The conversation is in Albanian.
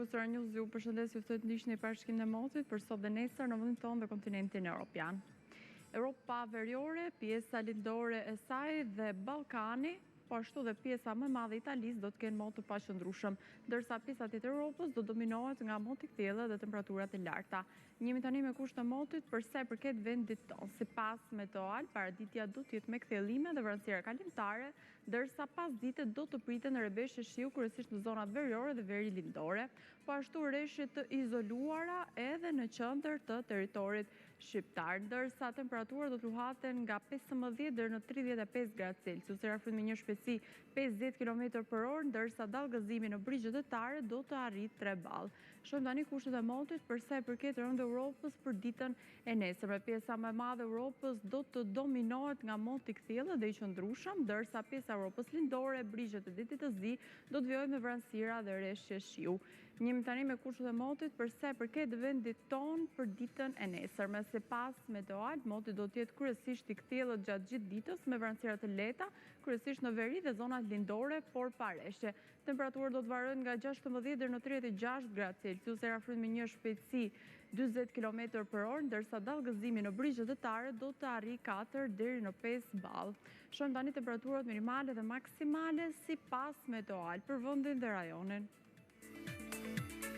shikuesër e News, ju përshëndes, ju ftoj të ndiqni parashikimin e motit për sot dhe nesër në vendin tonë dhe kontinentin evropian. Europa Veriore, pjesa lindore e saj dhe Ballkani, po ashtu dhe pjesa më e madhe e Italisë do të kenë mot të paqëndrueshëm, ndërsa pjesa tjetër e Europës do dominohet nga mot i thellë dhe temperaturat e larta. Njemi tani me kushtet e motit për sa i përket vendit tonë. Sipas Meteoal, paraditja do të jetë me kthjellime dhe vranësira kalimtare, ndërsa pasdite do të priten rrebeshje shiu kryesisht në zonat veriore dhe veri lindore, po ashtu rreshje të izoluara edhe në qendër të territorit shqiptar, ndërsa temperaturat do të luhaten nga 15 deri në 35 gradë Celsius, rafyll me një shpejtësi 50 km/h, ndërsa dallgëzimi në brigjet e tare do të arrijë 3 ball. Shohim tani kushtet e motit për sa i përket rëndë Europës për ditën e nesërme. Pjesa më e madhe e Europës do të dominohet nga mot i kthjellë dhe i qëndrueshëm, ndërsa pjesa e Europës lindore, brigjet e ditit të zi, do të vijojnë me vranësira dhe rreshje shiu. Njemi tani me kushtet e motit për sa i përket vendit tonë për ditën e nesërme. Sipas Meteoal, moti do të jetë kryesisht i kthjellët gjatë gjithë ditës me vranësira të lehta, kryesisht në veri dhe zonat lindore, por pa rreshje. Temperaturat do të varojnë nga 16 deri në 36 gradë Celsius, rafyll me një shpejtësi 40 km/h, ndërsa dallgëzimi në brigjet e tare do të arrijë 4 deri në 5 ball. Shohim tani temperaturat minimale dhe maksimale sipas Meteoal për vendin dhe rajonin.